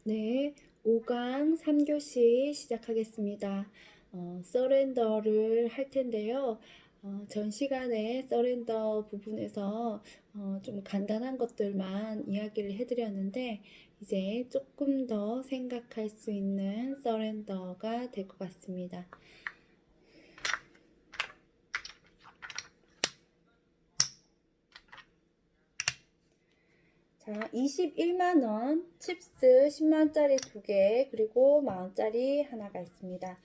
네, 5강 3교시 시작하겠습니다. 서렌더를 할 텐데요. 전 시간에 서렌더 부분에서 좀 간단한 것들만 이야기를 해드렸는데 이제 조금 더 생각할 수 있는 서렌더가 될 것 같습니다. 자, 21만원, 칩스 10만원짜리 2개, 그리고 만원짜리 하나가 있습니다.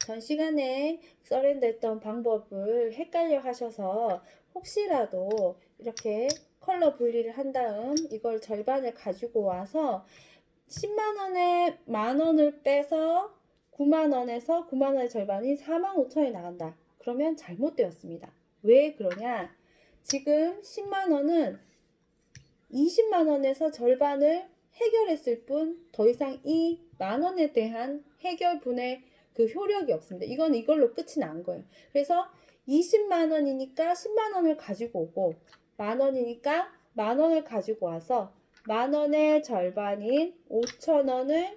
전 시간에 서렌더 했던 방법을 헷갈려 하셔서 혹시라도 이렇게 컬러 분리를 한 다음 이걸 절반을 가지고 와서 10만원에 만원을 빼서 9만원에서 9만원의 절반이 45,000원이 나간다. 그러면 잘못되었습니다. 왜 그러냐? 지금 10만원은 20만원에서 절반을 해결했을 뿐 더 이상 이 만원에 대한 해결분의 그 효력이 없습니다. 이건 이걸로 끝이 난 거예요. 그래서 20만원이니까 10만원을 가지고 오고 만원이니까 만원을 가지고 와서 만원의 절반인 5천원을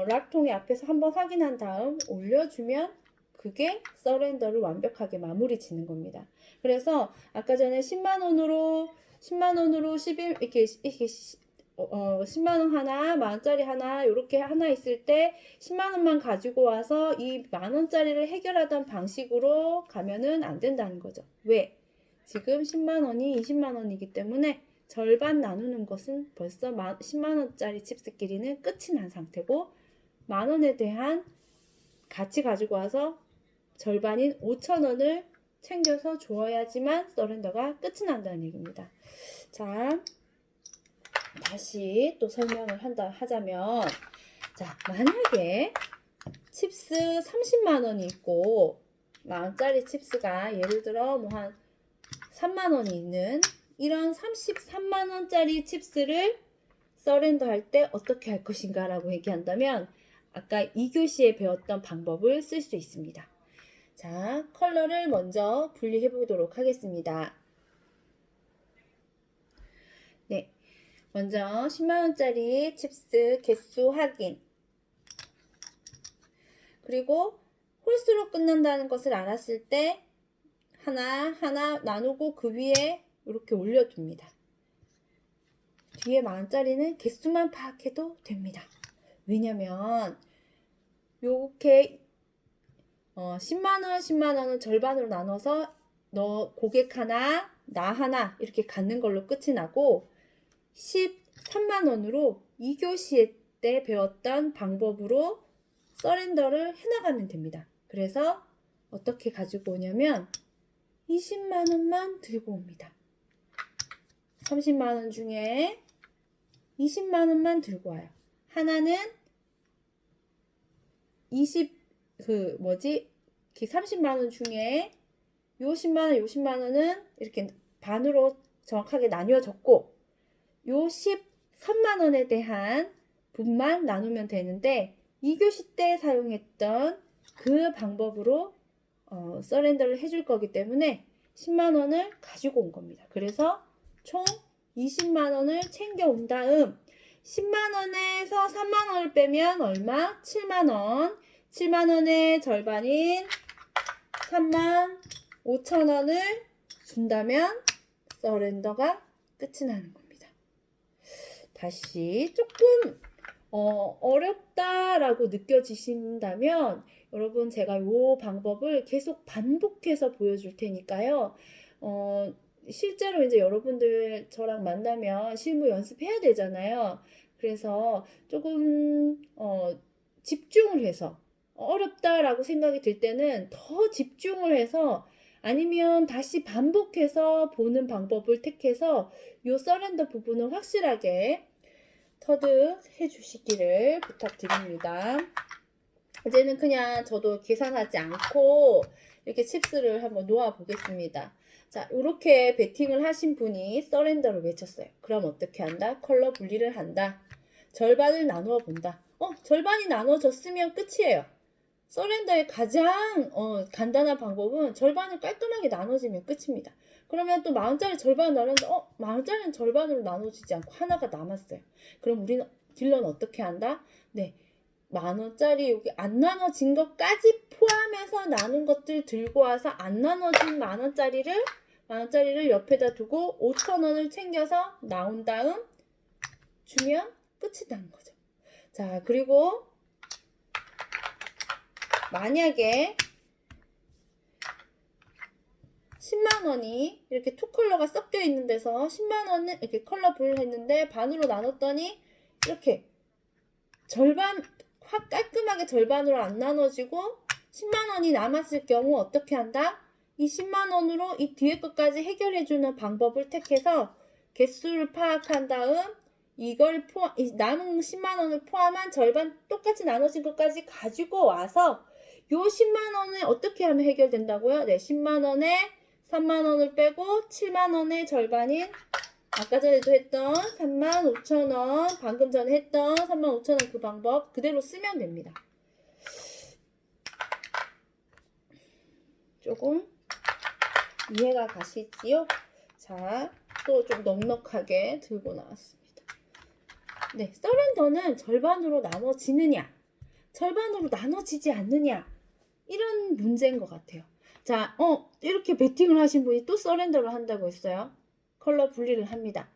락통의 앞에서 한번 확인한 다음 올려주면 그게 서렌더를 완벽하게 마무리 짓는 겁니다. 그래서 아까 전에 10만원으로 11 이렇게 10만원 하나, 만원짜리 하나 이렇게 하나 있을 때 10만원만 가지고 와서 이 만원짜리를 해결하던 방식으로 가면은 안 된다는 거죠. 왜? 지금 10만원이 20만원이기 때문에 절반 나누는 것은 벌써 10만원짜리 칩스끼리는 끝이 난 상태고 만원에 대한 같이 가지고 와서 절반인 5천원을 챙겨서 주어야지만 서렌더가 끝이 난다는 얘기입니다. 자, 다시 또 설명을 하자면 자, 만약에 칩스 30만원이 있고 만원짜리 칩스가 예를 들어 뭐 한 3만원이 있는 이런 33만원짜리 칩스를 서렌더 할 때 어떻게 할 것인가 라고 얘기한다면 아까 2교시에 배웠던 방법을 쓸 수 있습니다. 자, 컬러를 먼저 분리해 보도록 하겠습니다. 네, 먼저 10만원짜리 칩스 개수 확인, 그리고 홀수로 끝난다는 것을 알았을 때 하나 나누고 그 위에 이렇게 올려둡니다. 뒤에 만원짜리는 개수만 파악해도 됩니다. 왜냐면 요렇게 10만원 10만원은 절반으로 나눠서 너 고객 하나 나 하나 이렇게 갖는 걸로 끝이 나고 13만원으로 2교시 때 배웠던 방법으로 서렌더를 해나가면 됩니다. 그래서 어떻게 가지고 오냐면 20만원만 들고 옵니다. 30만원 중에 20만원만 들고 와요. 하나는 30만원 중에 요 10만원, 요 10만원은 이렇게 반으로 정확하게 나뉘어졌고 요 13만원에 대한 분만 나누면 되는데 2교시 때 사용했던 그 방법으로 서렌더를 해줄 거기 때문에 10만원을 가지고 온 겁니다. 그래서 총 20만원을 챙겨 온 다음 10만원에서 3만원을 빼면 얼마? 7만원. 7만원의 절반인 3만 5천원을 준다면 서렌더가 끝이 나는 겁니다. 다시 조금 어렵다라고 느껴지신다면 여러분 제가 이 방법을 계속 반복해서 보여줄 테니까요. 실제로 이제 여러분들 저랑 만나면 실무 연습해야 되잖아요. 그래서 조금 집중을 해서 어렵다라고 생각이 들 때는 더 집중을 해서 아니면 다시 반복해서 보는 방법을 택해서 이 서렌더 부분을 확실하게 터득해 주시기를 부탁드립니다. 이제는 그냥 저도 계산하지 않고 이렇게 칩스를 한번 놓아 보겠습니다. 자, 이렇게 베팅을 하신 분이 서렌더를 외쳤어요. 그럼 어떻게 한다? 컬러 분리를 한다. 절반을 나누어 본다. 절반이 나눠졌으면 끝이에요. 서렌더의 가장 간단한 방법은 절반을 깔끔하게 나눠지면 끝입니다. 그러면 또 10,000원짜리 절반을 나눴는데 10,000원짜리는 절반으로 나눠지지 않고 하나가 남았어요. 그럼 우리는 딜러는 어떻게 한다? 네, 10,000원짜리 여기 안 나눠진 것까지 포함해서 나눈 것들 들고 와서 안 나눠진 10,000원짜리를 옆에다 두고 5,000원을 챙겨서 나온 다음 주면 끝이 나는 거죠. 자, 그리고 만약에 10만원이 이렇게 투 컬러가 섞여 있는 데서 10만원을 이렇게 컬러 분을 했는데 반으로 나눴더니 이렇게 절반 확 깔끔하게 절반으로 안 나눠지고 10만원이 남았을 경우 어떻게 한다? 이 10만원으로 이 뒤에 것까지 해결해주는 방법을 택해서 개수를 파악한 다음 이걸 이 남은 10만원을 포함한 절반 똑같이 나눠진 것까지 가지고 와서 요 10만원을 어떻게 하면 해결된다고요? 네, 10만원에 3만원을 빼고 7만원의 절반인 아까 전에도 했던 35,000원, 방금 전에 했던 35,000원 그 방법 그대로 쓰면 됩니다. 조금 이해가 가시지요? 자, 또 좀 넉넉하게 들고 나왔습니다. 네, 서렌더는 절반으로 나눠지느냐, 절반으로 나눠지지 않느냐, 이런 문제인 것 같아요. 자, 이렇게 베팅을 하신 분이 또 서렌더를 한다고 했어요. 컬러 분리를 합니다.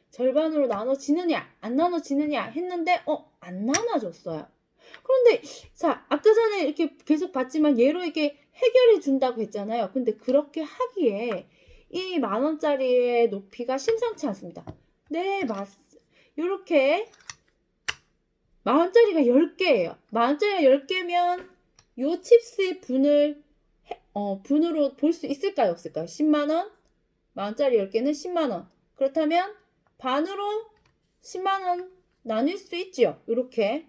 절반으로 나눠지느냐, 안 나눠지느냐 했는데, 안 나눠졌어요. 그런데, 자, 아까 전에 이렇게 계속 봤지만 얘로 이렇게 해결해 준다고 했잖아요. 근데 그렇게 하기에 이 10,000원짜리의 높이가 심상치 않습니다. 네, 요렇게 10,000원짜리가 10개예요. 10,000원짜리가 10개면 요 칩스의 분으로 볼 수 있을까요? 없을까요? 10만원? 10,000원짜리 10개는 10만원. 그렇다면 반으로 10만원 나눌 수 있지요. 이렇게.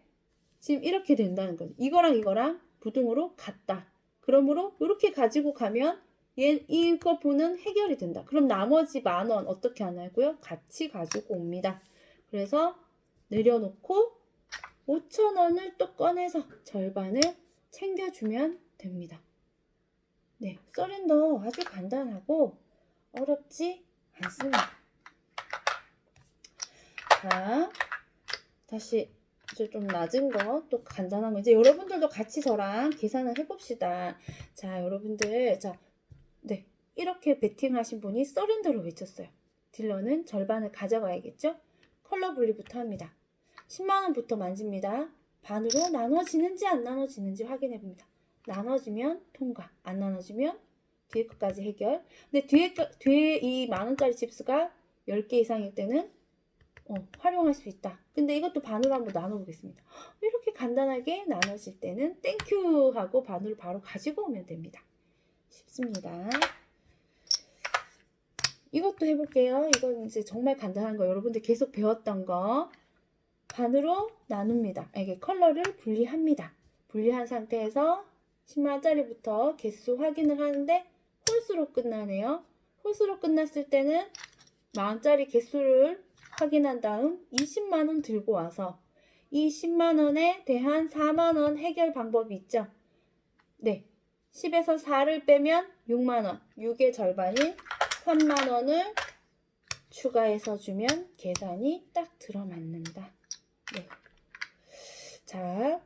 지금 이렇게 된다는 거죠. 이거랑 부등으로 같다. 그러므로 이렇게 가지고 가면 이거 분은 해결이 된다. 그럼 나머지 10,000원 어떻게 하냐고요? 같이 가지고 옵니다. 그래서 내려놓고 5,000원을 또 꺼내서 절반을 챙겨주면 됩니다. 네, 서렌더 아주 간단하고 어렵지 않습니다. 자, 다시 이제 좀 낮은 거, 또 간단한 거, 이제 여러분들도 같이 저랑 계산을 해봅시다. 자, 여러분들, 네, 이렇게 베팅하신 분이 서렌더로 외쳤어요. 딜러는 절반을 가져가야겠죠? 컬러 분리부터 합니다. 10만원부터 만집니다. 반으로 나눠지는지 안 나눠지는지 확인해 봅니다. 나눠지면 통과, 안 나눠지면 뒤에 것까지 해결. 근데 뒤에 이 10,000원짜리 칩스가 10개 이상일 때는 활용할 수 있다. 근데 이것도 반으로 한번 나눠보겠습니다. 이렇게 간단하게 나눠질 때는 땡큐 하고 반으로 바로 가지고 오면 됩니다. 쉽습니다. 이것도 해볼게요. 이건 이제 정말 간단한 거, 여러분들 계속 배웠던 거. 반으로 나눕니다. 이게 컬러를 분리합니다. 분리한 상태에서 10만원짜리부터 개수 확인을 하는데 홀수로 끝나네요. 홀수로 끝났을 때는 10,000원짜리 개수를 확인한 다음 20만원 들고 와서 이 10만원에 대한 4만원 해결 방법이 있죠. 네, 10에서 4를 빼면 6만원, 6의 절반인 3만원을 추가해서 주면 계산이 딱 들어맞는다. 네. 자,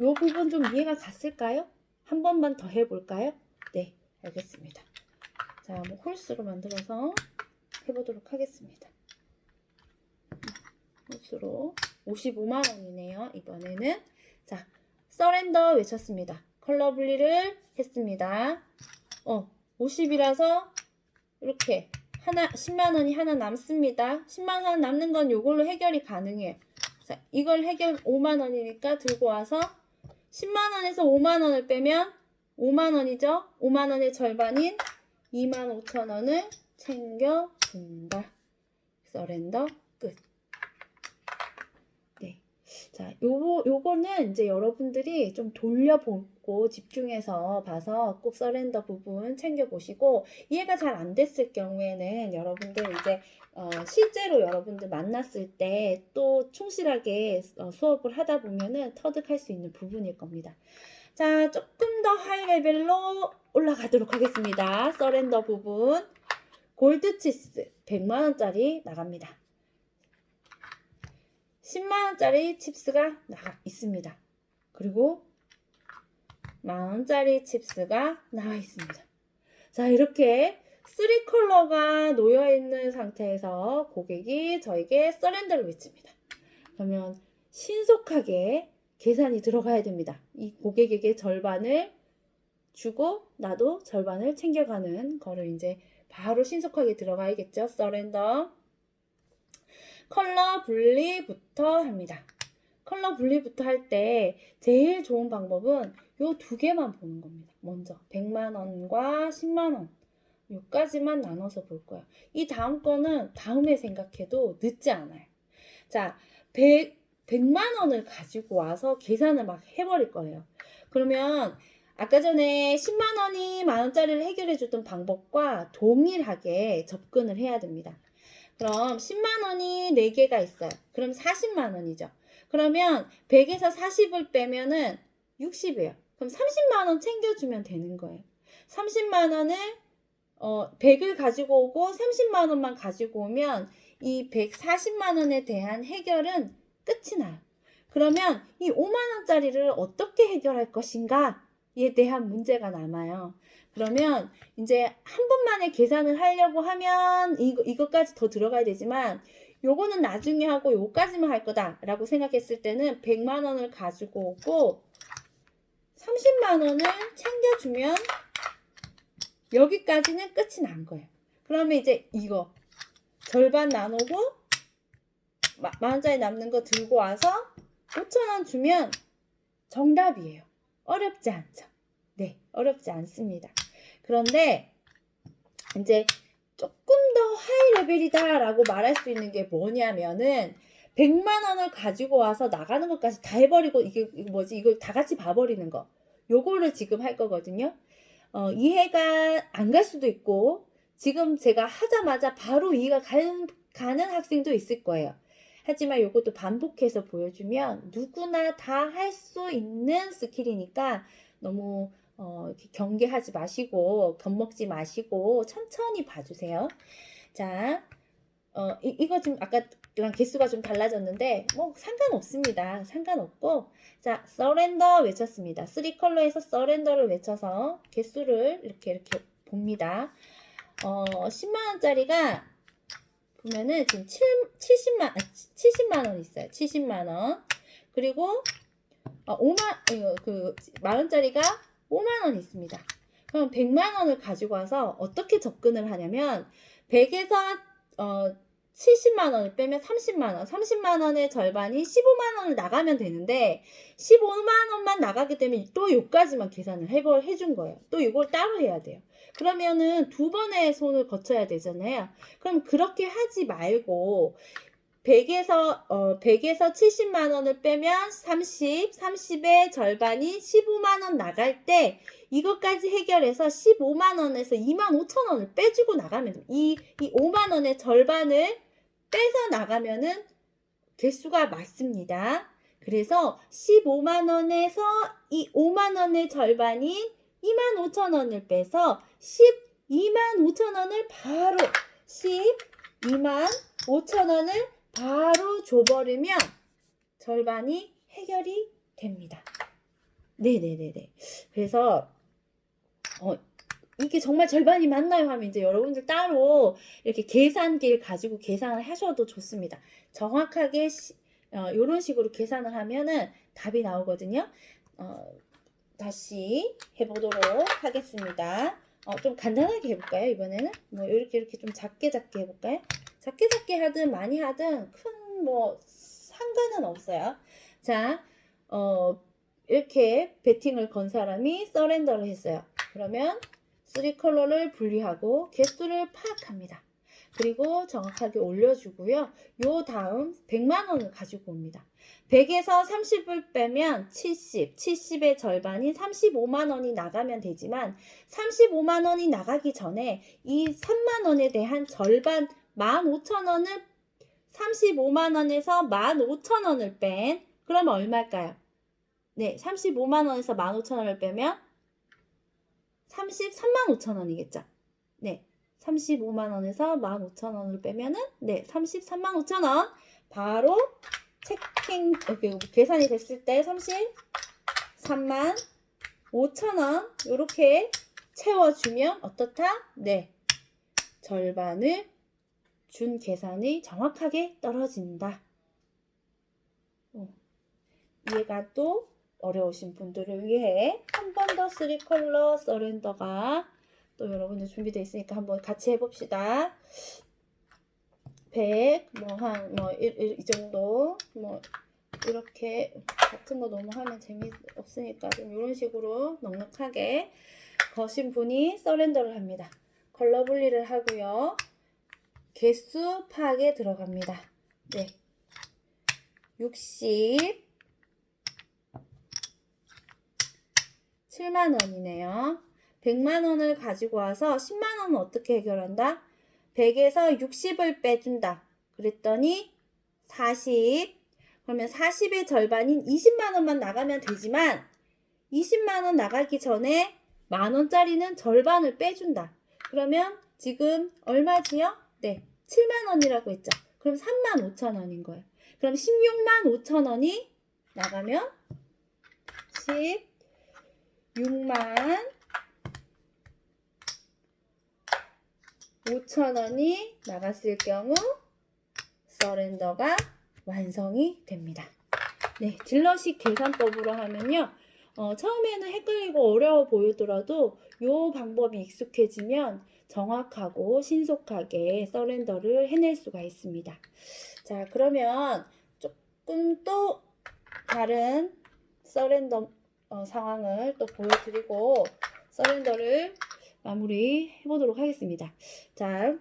요 부분 좀 이해가 갔을까요? 한 번만 더 해볼까요? 네, 알겠습니다. 자, 뭐 홀수로 만들어서 해보도록 하겠습니다. 홀수로 55만원이네요. 이번에는 자, 서렌더 외쳤습니다. 컬러 분리를 했습니다. 50이라서 이렇게 10만원이 하나 남습니다. 10만원 남는 건 이걸로 해결이 가능해요. 자, 이걸 5만원이니까 들고 와서 10만원에서 5만원을 빼면 5만원이죠. 5만원의 절반인 25,000원을 챙겨준다. 서렌더 끝. 네. 자, 요거는 이제 여러분들이 좀 돌려보고 집중해서 봐서 꼭 서렌더 부분 챙겨보시고, 이해가 잘 안 됐을 경우에는 여러분들 이제 실제로 여러분들 만났을 때 또 충실하게 수업을 하다 보면은 터득할 수 있는 부분일 겁니다. 자, 조금 더 하이 레벨로 올라가도록 하겠습니다. 서렌더 부분. 골드치스 100만원짜리 나갑니다. 10만원짜리 칩스가 나가 있습니다. 그리고 만원짜리 칩스가 나와 있습니다. 자, 이렇게 3컬러가 놓여있는 상태에서 고객이 저에게 서렌더를 외칩니다. 그러면 신속하게 계산이 들어가야 됩니다. 이 고객에게 절반을 주고 나도 절반을 챙겨가는 거를 이제 바로 신속하게 들어가야겠죠. 서렌더. 컬러 분리부터 합니다. 컬러 분리부터 할 때 제일 좋은 방법은 요 두 개만 보는 겁니다. 먼저 100만원과 10만원 요까지만 나눠서 볼 거예요. 이 다음 거는 다음에 생각해도 늦지 않아요. 자, 100만원을 가지고 와서 계산을 막 해버릴 거예요. 그러면 아까 전에 10만원이 만원짜리를 해결해 줬던 방법과 동일하게 접근을 해야 됩니다. 그럼 10만원이 4개가 있어요. 그럼 40만원이죠. 그러면 100에서 40을 빼면은 60이에요. 그럼 30만원 챙겨주면 되는 거예요. 30만원을 100을 가지고 오고 30만원만 가지고 오면 이 140만원에 대한 해결은 끝이 나요. 그러면 이 5만원짜리를 어떻게 해결할 것인가에 대한 문제가 남아요. 그러면 이제 한 번만에 계산을 하려고 하면 이것까지 더 들어가야 되지만 요거는 나중에 하고 요까지만 할 거다 라고 생각했을 때는 100만원을 가지고 오고 30만원을 챙겨주면 여기까지는 끝이 난 거예요. 그러면 이제 이거 절반 나누고 만원짜리 남는 거 들고 와서 5,000원 주면 정답이에요. 어렵지 않죠? 네, 어렵지 않습니다. 그런데 이제 조금 더 하이 레벨이다 라고 말할 수 있는 게 뭐냐면은 100만원을 가지고 와서 나가는 것까지 다 해버리고 이걸 다 같이 봐버리는 거. 요거를 지금 할 거거든요. 이해가 안 갈 수도 있고 지금 제가 하자마자 바로 이해가 가는 학생도 있을 거예요. 하지만 이것도 반복해서 보여주면 누구나 다 할 수 있는 스킬이니까 너무 이렇게 경계하지 마시고 겁먹지 마시고 천천히 봐주세요. 자, 이거 지금 아까랑 개수가 좀 달라졌는데 뭐 상관없습니다. 상관없고 자, 서렌더 외쳤습니다. 3컬러에서 서렌더를 외쳐서 개수를 이렇게 봅니다. 10만원짜리가 보면은 지금 70만원 있어요. 70만원. 그리고 10,000원짜리가 5만원 있습니다. 그럼 100만원을 가지고 와서 어떻게 접근을 하냐면 100에서 70만원을 빼면 30만원, 30만원의 절반이 15만원을 나가면 되는데 15만원만 나가게 되면 또 요까지만 계산을 해준 거예요. 또 이걸 따로 해야 돼요. 그러면은 두 번의 손을 거쳐야 되잖아요. 그럼 그렇게 하지 말고 100에서 70만원을 빼면 30의 절반이 15만원 나갈 때 이것까지 해결해서 15만원에서 25,000원을 빼주고 나가면 돼요. 이 5만원의 절반을 빼서 나가면은 개수가 맞습니다. 그래서 15만원에서 이 5만원의 절반인 25,000원을 빼서 125,000원을 바로 125,000원을 바로 줘버리면 절반이 해결이 됩니다. 네네네네. 그래서 이게 정말 절반이 맞나요? 하면 이제 여러분들 따로 이렇게 계산기를 가지고 계산을 하셔도 좋습니다. 정확하게 이런 식으로 계산을 하면은 답이 나오거든요. 다시 해보도록 하겠습니다. 좀 간단하게 해볼까요? 이번에는 뭐 이렇게 좀 작게 해볼까요? 작게 하든 많이 하든 큰 뭐 상관은 없어요. 자, 이렇게 배팅을 건 사람이 서렌더를 했어요. 그러면 3컬러를 분리하고 개수를 파악합니다. 그리고 정확하게 올려주고요. 요 다음 100만원을 가지고 옵니다. 100에서 30을 빼면 70의 절반인 35만원이 나가면 되지만 35만원이 나가기 전에 이 3만원에 대한 절반 15,000원을 35만원에서 15,000원을 뺀 그러면 얼마일까요? 네, 35만 원에서 15,000원을 빼면 33만 5천 원이겠죠. 네, 35만 원에서 15,000원을 빼면은 네, 33만 5천 원. 바로 체킹 이렇게 계산이 됐을 때 33만 5천 원 이렇게 채워주면 어떻다? 네, 절반을 준 계산이 정확하게 떨어진다. 이해가 또 어려우신 분들을 위해 한 번 더 3컬러 서렌더가 또 여러분들 준비되어 있으니까 한번 같이 해봅시다. 100, 이 정도, 이렇게 같은 거 너무 하면 재미없으니까 좀 이런 식으로 넉넉하게 거신 분이 서렌더를 합니다. 컬러 분리를 하고요. 개수 파악에 들어갑니다. 네. 67만 원이네요. 100만 원을 가지고 와서 10만 원은 어떻게 해결한다? 100에서 60을 빼준다. 그랬더니 40. 그러면 40의 절반인 20만 원만 나가면 되지만 20만 원 나가기 전에 만 원짜리는 절반을 빼준다. 그러면 지금 얼마지요? 네, 7만 원이라고 했죠. 그럼 3만 5천 원인 거예요. 그럼 16만 5천 원이 나가면 16만 5천 원이 나갔을 경우 서렌더가 완성이 됩니다. 네, 딜러식 계산법으로 하면요. 처음에는 헷갈리고 어려워 보이더라도 이 방법이 익숙해지면 정확하고 신속하게 서렌더를 해낼 수가 있습니다. 자, 그러면 조금 또 다른 서렌더 상황을 또 보여드리고 서렌더를 마무리 해보도록 하겠습니다. 자,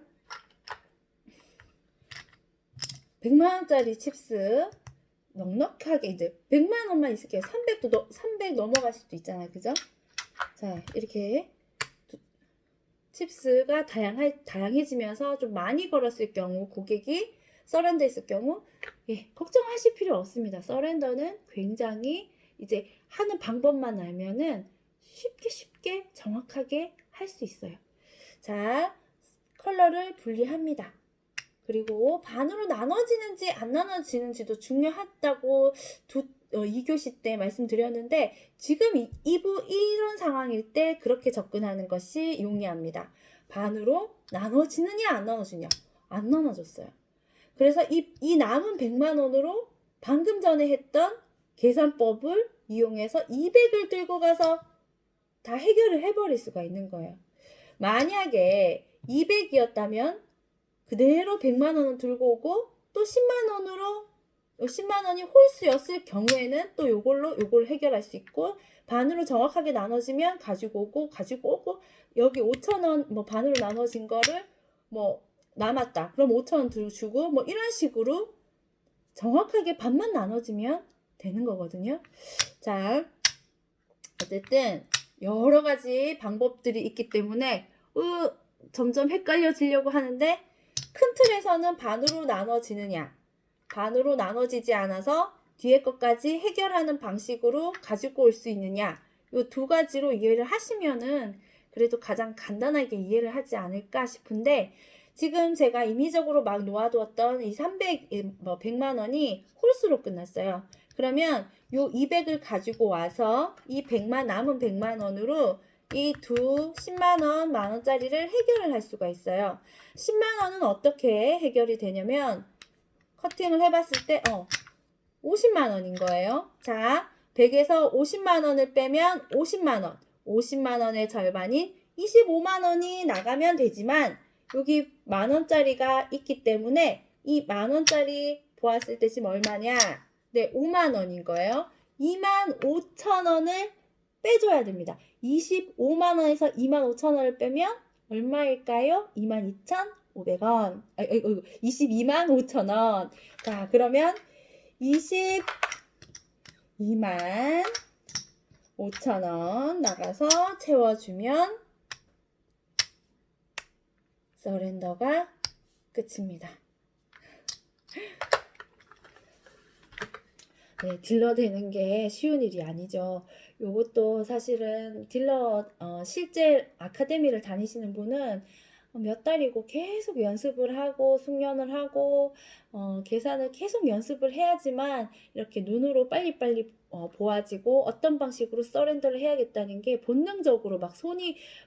100만원짜리 칩스 넉넉하게 이제 100만원만 있을게요. 300 넘어갈 수도 있잖아요. 그죠? 자, 이렇게 칩스가 다양해지면서 좀 많이 걸었을 경우 고객이 서렌더 했을 경우 걱정하실 필요 없습니다. 서렌더는 굉장히 이제 하는 방법만 알면은 쉽게 정확하게 할 수 있어요. 자, 컬러를 분리합니다. 그리고 반으로 나눠지는지 안 나눠지는지도 중요하다고 2교시 때 말씀드렸는데 지금 이런 상황일 때 그렇게 접근하는 것이 용이합니다. 반으로 나눠지느냐 안 나눠지냐? 안 나눠졌어요. 그래서 이 남은 100만 원으로 방금 전에 했던 계산법을 이용해서 200을 들고 가서 다 해결을 해버릴 수가 있는 거예요. 만약에 200이었다면 그대로 100만 원을 들고 오고 또 10만 원으로 10만 원이 홀수였을 경우에는 또 요걸 해결할 수 있고 반으로 정확하게 나눠지면 가지고 오고 여기 5천 원 반으로 나눠진 거를 남았다. 그럼 5천 원 주고 이런 식으로 정확하게 반만 나눠지면 되는 거거든요. 자, 어쨌든 여러 가지 방법들이 있기 때문에 점점 헷갈려지려고 하는데 큰 틀에서는 반으로 나눠지느냐, 반으로 나눠지지 않아서 뒤에 것까지 해결하는 방식으로 가지고 올 수 있느냐, 이 두 가지로 이해를 하시면은 그래도 가장 간단하게 이해를 하지 않을까 싶은데 지금 제가 임의적으로 막 놓아두었던 이 100만 원이 홀수로 끝났어요. 그러면 요 200을 가지고 와서 이 남은 100만 원으로 이 10만 원, 만 원짜리를 해결을 할 수가 있어요. 10만 원은 어떻게 해결이 되냐면 커팅을 해봤을 때 50만 원인 거예요. 자, 100에서 50만 원을 빼면 50만 원. 50만 원의 절반인 25만 원이 나가면 되지만 여기 만 원짜리가 있기 때문에 이 만 원짜리 보았을 때 지금 얼마냐? 네, 5만 원인 거예요. 2만 5천 원을 빼줘야 됩니다. 25만 원에서 2만 5천 원을 빼면 얼마일까요? 22,500원. 22만 5천 원. 자, 그러면 22만 5천 원 나가서 채워주면 서렌더가 끝입니다. 네, 딜러 되는 게 쉬운 일이 아니죠. 요것도 사실은 실제 아카데미를 다니시는 분은 몇 달이고 계속 연습을 하고 숙련을 하고 계산을 계속 연습을 해야지만 이렇게 눈으로 빨리빨리 보아지고 어떤 방식으로 서렌더를 해야겠다는 게 본능적으로 막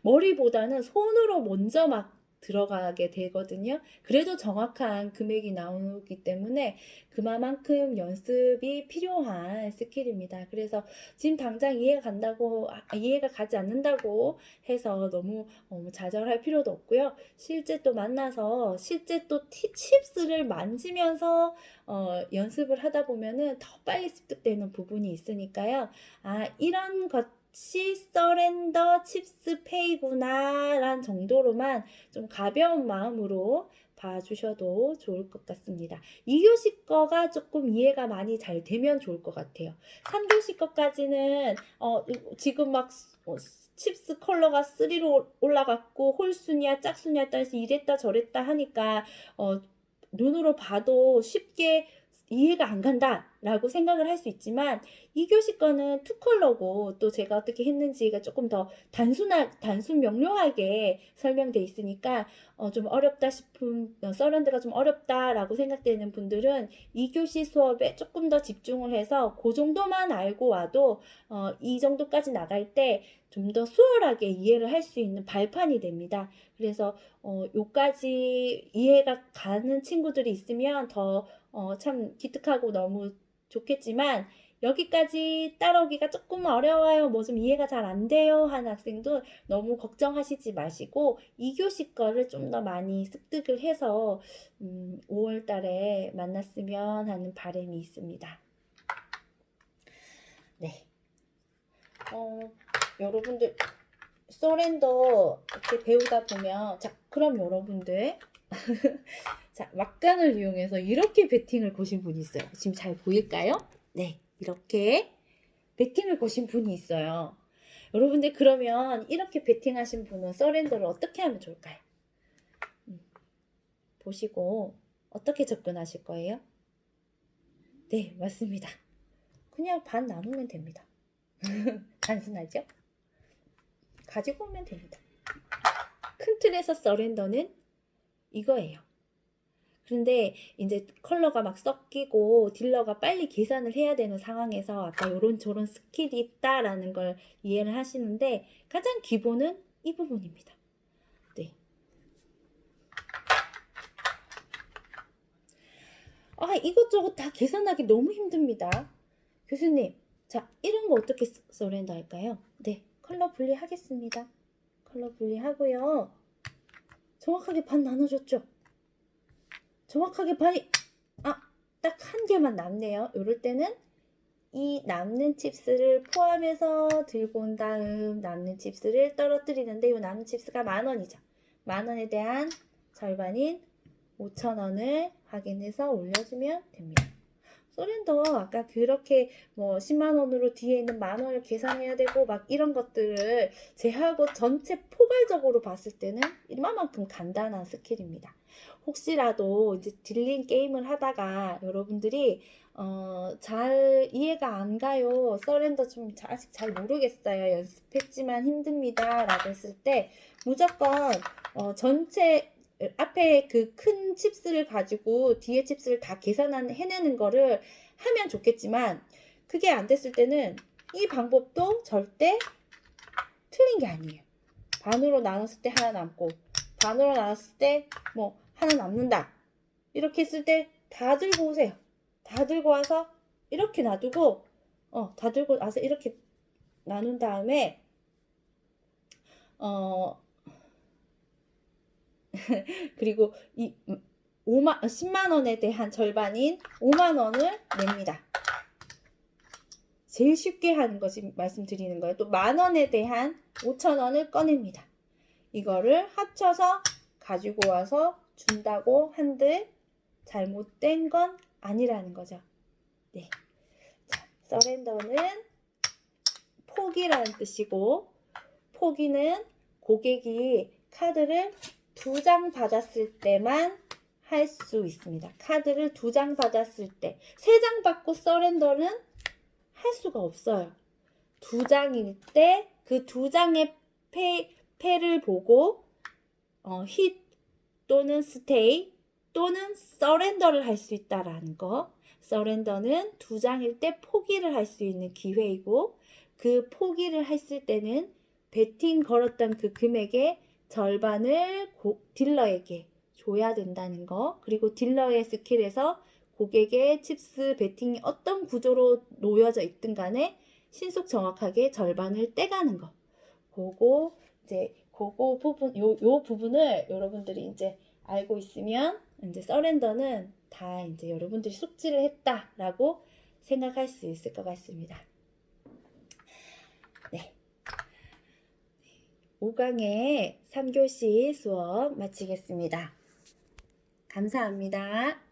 머리보다는 손으로 먼저 막 들어가게 되거든요. 그래도 정확한 금액이 나오기 때문에 그만큼 연습이 필요한 스킬입니다. 그래서 지금 당장 이해가 가지 않는다고 해서 너무 좌절할 필요도 없고요. 실제 또 만나서 실제 또 칩스를 만지면서 연습을 하다 보면은 더 빨리 습득되는 부분이 있으니까요. 이런 것이 서렌더 칩스 페이구나 라는 정도로만 좀 가벼운 마음으로 봐주셔도 좋을 것 같습니다. 2교시 거가 조금 이해가 많이 잘 되면 좋을 것 같아요. 3교시 거까지는 지금 막 칩스 컬러가 3로 올라갔고 홀수냐 짝수냐 따라서 이랬다 저랬다 하니까 눈으로 봐도 쉽게 이해가 안 간다 라고 생각을 할 수 있지만 2교시 거는 투컬러고 또 제가 어떻게 했는지가 조금 더 단순 명료하게 설명돼 있으니까 좀 어렵다 싶은 서런드가 좀 어렵다라고 생각되는 분들은 2교시 수업에 조금 더 집중을 해서 그 정도만 알고 와도 이 정도까지 나갈 때 좀 더 수월하게 이해를 할 수 있는 발판이 됩니다. 그래서 요까지 이해가 가는 친구들이 있으면 더 참 기특하고 너무 좋겠지만 여기까지 따라오기가 조금 어려워요. 뭐 좀 이해가 잘 안 돼요 하는 학생도 너무 걱정하시지 마시고 2교시 거를 좀 더 많이 습득을 해서 5월 달에 만났으면 하는 바람이 있습니다. 네. 여러분들 서렌더 이렇게 배우다 보면 자, 그럼 여러분들 자, 막간을 이용해서 이렇게 베팅을 거신 분이 있어요. 지금 잘 보일까요? 네, 이렇게 베팅을 거신 분이 있어요. 여러분들 그러면 이렇게 베팅하신 분은 서렌더를 어떻게 하면 좋을까요? 보시고 어떻게 접근하실 거예요? 네, 맞습니다. 그냥 반 나누면 됩니다. 단순하죠? 가지고 오면 됩니다. 큰 틀에서 서렌더는 이거예요. 그런데 이제 컬러가 막 섞이고 딜러가 빨리 계산을 해야 되는 상황에서 아까 요런저런 스킬이 있다라는 걸 이해를 하시는데 가장 기본은 이 부분입니다. 네. 이것저것 다 계산하기 너무 힘듭니다. 교수님, 자, 이런 거 어떻게 서렌더 할까요? 네, 컬러 분리하겠습니다. 컬러 분리하고요. 정확하게 반 나눠줬죠? 정확하게 반이 딱 한 개만 남네요. 이럴 때는 이 남는 칩스를 포함해서 들고 온 다음 남는 칩스를 떨어뜨리는데 이 남는 칩스가 10,000원이죠. 10,000원에 대한 절반인 5,000원을 확인해서 올려주면 됩니다. 서렌더 아까 그렇게 뭐 10만원으로 뒤에 있는 10,000원을 계산해야 되고 막 이런 것들을 제하고 전체 포괄적으로 봤을 때는 이만큼 간단한 스킬입니다. 혹시라도 이제 딜링 게임을 하다가 여러분들이 잘 이해가 안 가요. 서렌더 좀 아직 잘 모르겠어요. 연습했지만 힘듭니다. 라고 했을 때 무조건 전체 앞에 그 큰 칩스를 가지고 뒤에 칩스를 다 해내는 거를 하면 좋겠지만 그게 안 됐을 때는 이 방법도 절대 틀린 게 아니에요. 반으로 나눴을 때 하나 남고 반으로 나눴을 때 뭐 하나 남는다. 이렇게 했을 때 다 들고 오세요. 다 들고 와서 이렇게 놔두고 다 들고 와서 이렇게 나눈 다음에 그리고 이 10만원에 대한 절반인 5만원을 냅니다. 제일 쉽게 하는 것이 말씀드리는 거예요. 또 만원에 대한 5,000원을 꺼냅니다. 이거를 합쳐서 가지고 와서 준다고 한들 잘못된 건 아니라는 거죠. 네. 자, 서렌더는 포기라는 뜻이고 포기는 고객이 카드를 2장 받았을 때만 할 수 있습니다. 카드를 2장 받았을 때 3장 받고 서렌더는 할 수가 없어요. 2장일 때 그 2장의 패를 보고 힛 또는 스테이 또는 서렌더를 할 수 있다라는 거. 서렌더는 2장일 때 포기를 할 수 있는 기회이고 그 포기를 했을 때는 베팅 걸었던 그 금액의 절반을 딜러에게 줘야 된다는 거. 그리고 딜러의 스킬에서 고객의 칩스 베팅이 어떤 구조로 놓여져 있든 간에 신속 정확하게 절반을 떼가는 거. 그거 부분, 요 부분을 여러분들이 이제 알고 있으면 이제 서렌더는 다 이제 여러분들이 숙지를 했다라고 생각할 수 있을 것 같습니다. 네. 5강의 3교시 수업 마치겠습니다. 감사합니다.